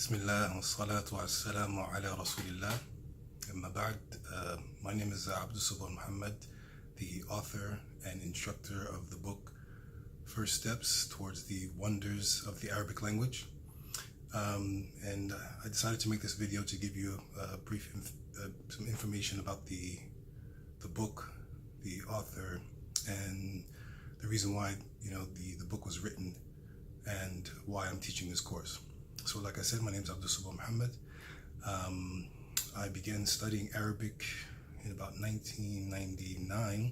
بسم الله والصلاة والسلام على رسول الله. أما بعد, my name is Abdul Subhan Muhammad, the author and instructor of the book First Steps Towards the Wonders of the Arabic Language. And I decided to make this video to give you a brief some information about the book, the author, and the reason why the book was written and why I'm teaching this course. So like I said, my name is Abdul Subhan Muhammad. I began studying Arabic in about 1999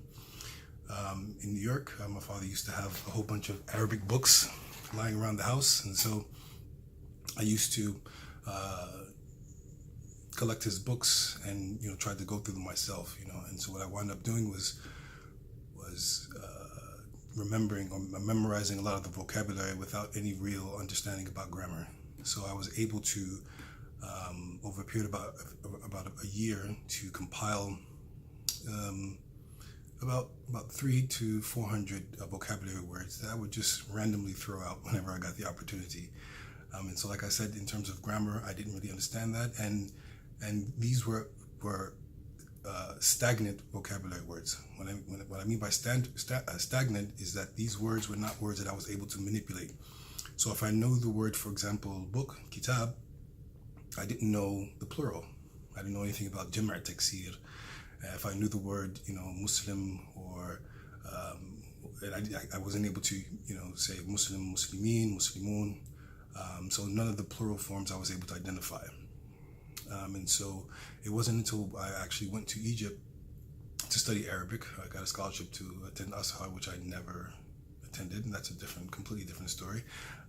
in New York. My father used to have a whole bunch of Arabic books lying around the house, and so I used to collect his books and try to go through them myself. And so what I wound up doing was remembering or memorizing a lot of the vocabulary without any real understanding about grammar. So I was able to, over a period about a year, to compile about 300 to 400 vocabulary words that I would just randomly throw out whenever I got the opportunity. And so, like I said, in terms of grammar, I didn't really understand that, and these were stagnant vocabulary words. What I mean by stagnant is that these words were not words that I was able to manipulate. So if I know the word, for example, book, kitab, I didn't know the plural. I didn't know anything about jam' taksir. If I knew the word, Muslim, or I wasn't able to, say Muslim, Muslimin, Muslimun. So none of the plural forms I was able to identify. And so it wasn't until I actually went to Egypt to study Arabic. I got a scholarship to attend Azhar, which I never attended, and that's a completely different story.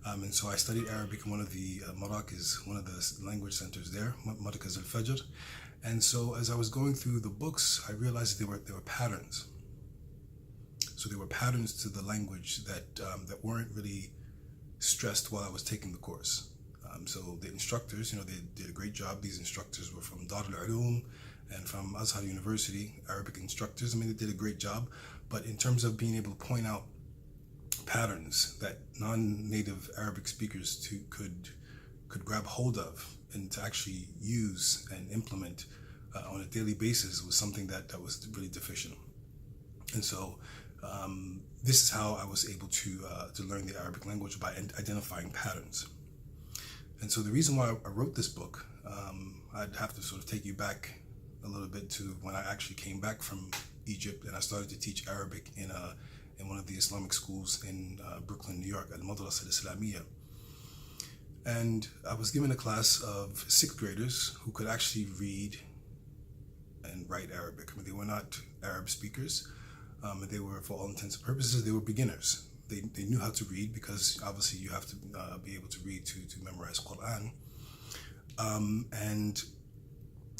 And so I studied Arabic in one of the Marakis, one of the language centers there, Marakis al-Fajr. And so as I was going through the books, I realized there were patterns. So there were patterns to the language that weren't really stressed while I was taking the course. So the instructors, they did a great job. These instructors were from Dar al-Ulum and from Azhar University, Arabic instructors. I mean, they did a great job. But in terms of being able to point out patterns that non-native Arabic speakers could grab hold of and to actually use and implement on a daily basis was something that was really deficient. And so this is how I was able to learn the Arabic language, by identifying patterns. And so the reason why I wrote this book, I'd have to sort of take you back a little bit to when I actually came back from Egypt and I started to teach Arabic in one of the Islamic schools in Brooklyn, New York, at Madrasa al-Islamiyya. And I was given a class of 6th graders who could actually read and write Arabic. I mean, they were not Arab speakers. They were, for all intents and purposes, they were beginners. They knew how to read, because obviously you have to be able to read to memorize Quran. And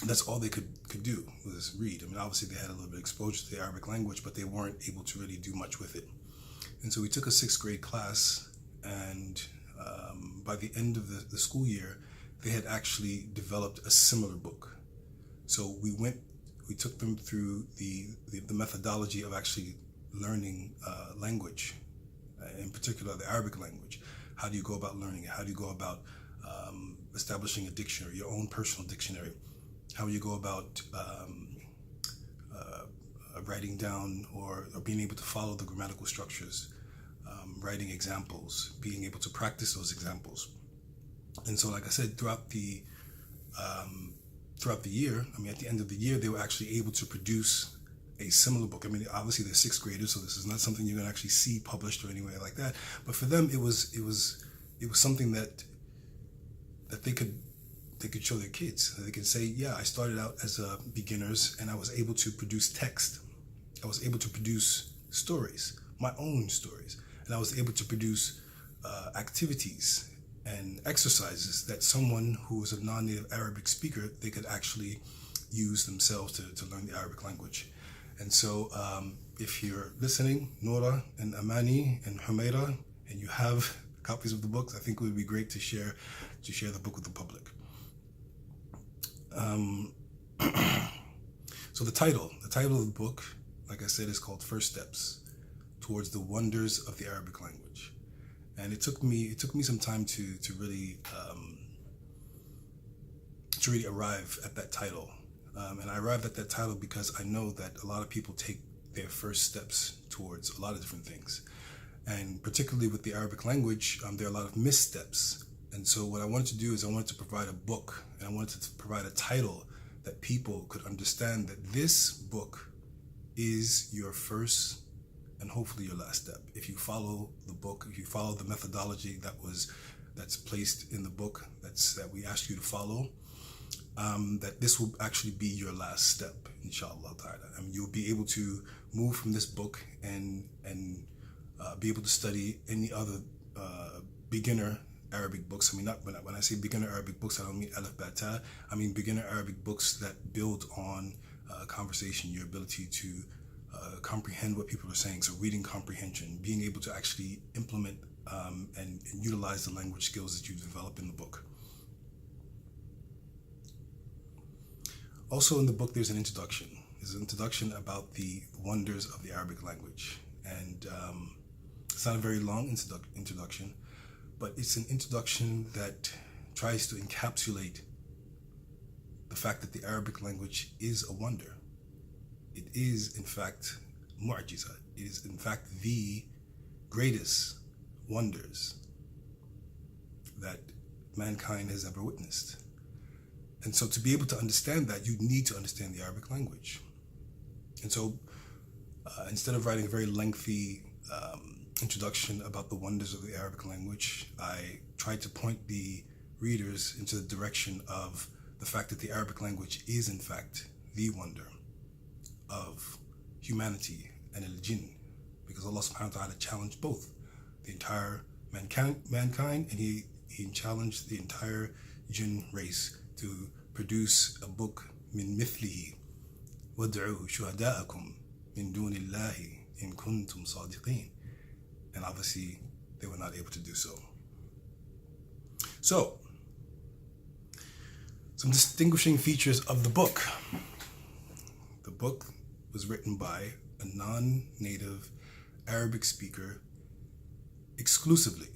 that's all they could do, was read. I mean, obviously they had a little bit of exposure to the Arabic language, but they weren't able to really do much with it. And so we took a 6th grade class, and by the end of the school year, they had actually developed a similar book. So we took them through the methodology of actually learning language, in particular the Arabic language. How do you go about learning it? How do you go about establishing a dictionary, your own personal dictionary? How you go about writing down or being able to follow the grammatical structures, writing examples, being able to practice those examples. And so, like I said, throughout the year, I mean, at the end of the year, they were actually able to produce a similar book. I mean, obviously they're 6th graders, so this is not something you're going to actually see published or anywhere like that. But for them, it was something that they could show their kids. They could say, yeah, I started out as beginners, and I was able to produce text. I was able to produce stories, my own stories, and I was able to produce activities and exercises that someone who was a non-native Arabic speaker, they could actually use themselves to learn the Arabic language. And so if you're listening, Nora and Amani and Humaira, and you have copies of the books, I think it would be great to share the book with the public. So the title of the book, like I said, is called First Steps Towards the Wonders of the Arabic Language. And it took me some time to really to really arrive at that title. And I arrived at that title because I know that a lot of people take their first steps towards a lot of different things. And particularly with the Arabic language, there are a lot of missteps. And so what I wanted to do is I wanted to provide a book, and I wanted to provide a title that people could understand that this book is your first and hopefully your last step. If you follow the book, if you follow the methodology that's placed in the book that we ask you to follow, that this will actually be your last step, inshallah ta'ala. I mean, you'll be able to move from this book and be able to study any other beginner Arabic books. I mean, not when I say beginner Arabic books, I don't mean alif ba ta. I mean beginner Arabic books that build on conversation, your ability to comprehend what people are saying. So reading comprehension, being able to actually implement and utilize the language skills that you develop in the book. Also in the book, there's an introduction. There's an introduction about the wonders of the Arabic language. And it's not a very long introduction, but it's an introduction that tries to encapsulate the fact that the Arabic language is a wonder. It is, in fact, mu'jiza. It is, in fact, the greatest wonders that mankind has ever witnessed. And so to be able to understand that, you need to understand the Arabic language. And so instead of writing a very lengthy introduction about the wonders of the Arabic language, I tried to point the readers into the direction of the fact that the Arabic language is, in fact, the wonder of humanity and al-jinn, because Allah subhanahu wa ta'ala challenged both the entire mankind, and he challenged the entire jinn race to produce a book min mithlihi wad'u shuhada'akum min dunillahi in kuntum sadiqin. And obviously they were not able to do so. So, some distinguishing features of the book. The book was written by a non-native Arabic speaker exclusively.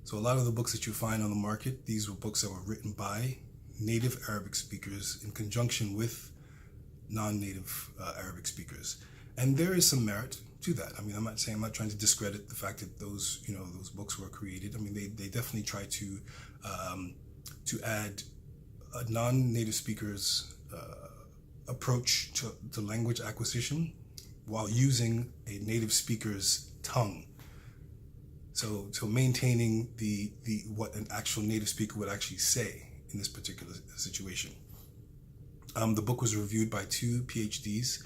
So a lot of the books that you find on the market, these were books that were written by native Arabic speakers in conjunction with non-native Arabic speakers. And there is some merit to that. I mean, I'm not trying to discredit the fact that those books were created. I mean, they definitely try to add a non-native speaker's approach to language acquisition while using a native speaker's tongue. So maintaining the what an actual native speaker would actually say in this particular situation. The book was reviewed by two PhDs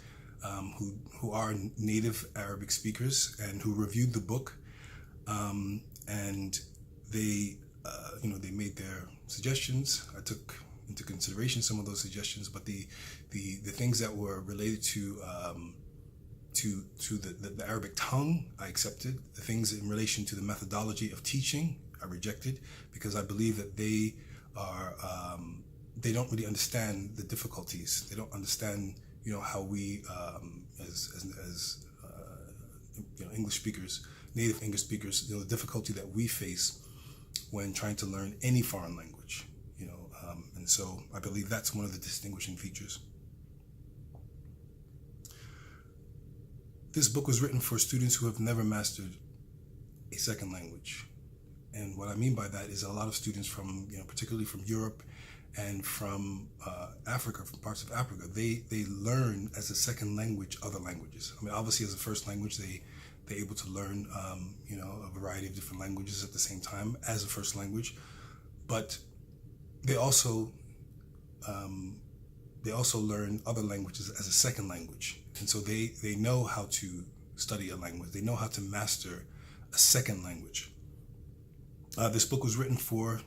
who are native Arabic speakers and who reviewed the book, and they made their suggestions. I took into consideration some of those suggestions, but the things that were related to the Arabic tongue, I accepted. The things in relation to the methodology of teaching, I rejected, because I believe that they don't really understand the difficulties. They don't understand, how we, as English speakers, native English speakers, the difficulty that we face when trying to learn any foreign language, and so I believe that's one of the distinguishing features. This book was written for students who have never mastered a second language. And what I mean by that is a lot of students from, particularly from Europe and from Africa, from parts of Africa, they learn as a second language other languages. I mean, obviously as a first language, they're able to learn, a variety of different languages at the same time as a first language. But they also learn other languages as a second language. And so they know how to study a language. They know how to master a second language. This book was written for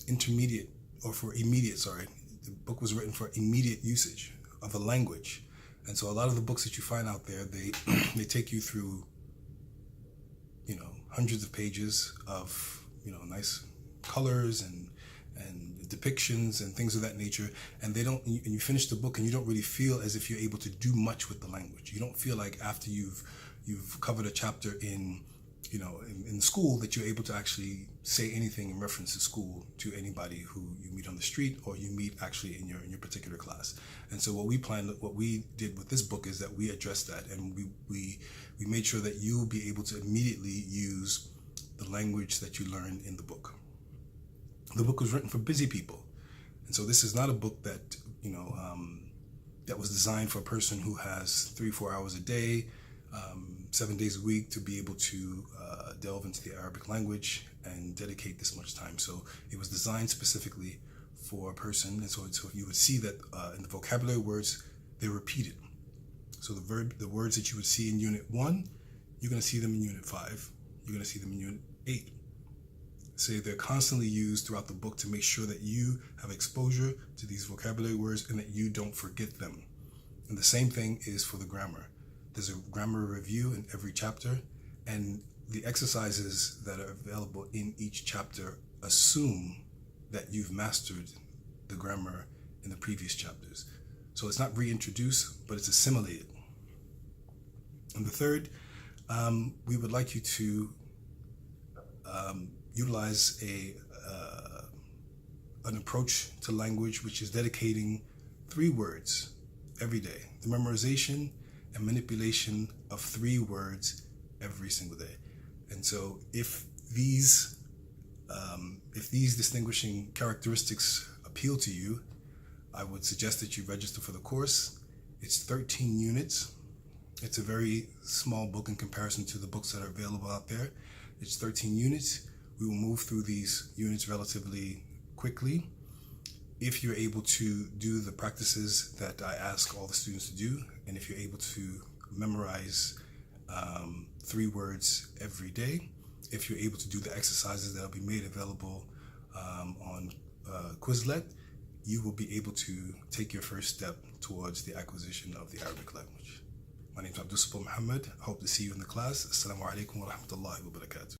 immediate. The book was written for immediate usage of a language. And so a lot of the books that you find out there, they take you through, hundreds of pages of, nice colors and depictions and things of that nature, and you finish the book and you don't really feel as if you're able to do much with the language. You don't feel like after you've covered a chapter in in school, that you're able to actually say anything in reference to school to anybody who you meet on the street or you meet actually in your particular class. And so what we did with this book is that we addressed that, and we made sure that you'll be able to immediately use the language that you learn in the book. The book was written for busy people, and so this is not a book that that was designed for a person who has 3-4 hours a day, 7 days a week, to be able to delve into the Arabic language and dedicate this much time. So it was designed specifically for a person, and so you would see that in the vocabulary words, they're repeated. So the words that you would see in Unit 1, you're going to see them in Unit 5, you're going to see them in Unit 8. So they're constantly used throughout the book to make sure that you have exposure to these vocabulary words and that you don't forget them. And the same thing is for the grammar. There's a grammar review in every chapter, and the exercises that are available in each chapter assume that you've mastered the grammar in the previous chapters. So it's not reintroduced, but it's assimilated. And the third, we would like you to utilize an approach to language which is dedicating 3 words every day. The memorization and manipulation of 3 words every single day. And so if these distinguishing characteristics appeal to you, I would suggest that you register for the course. It's 13 units. It's a very small book in comparison to the books that are available out there. It's 13 units. We will move through these units relatively quickly. If you're able to do the practices that I ask all the students to do, and if you're able to memorize 3 words every day, if you're able to do the exercises that will be made available on Quizlet, you will be able to take your first step towards the acquisition of the Arabic language. My name is Abdul Muhammad. I hope to see you in the class. Assalamu alaikum wa rahmatullahi wa barakatuh.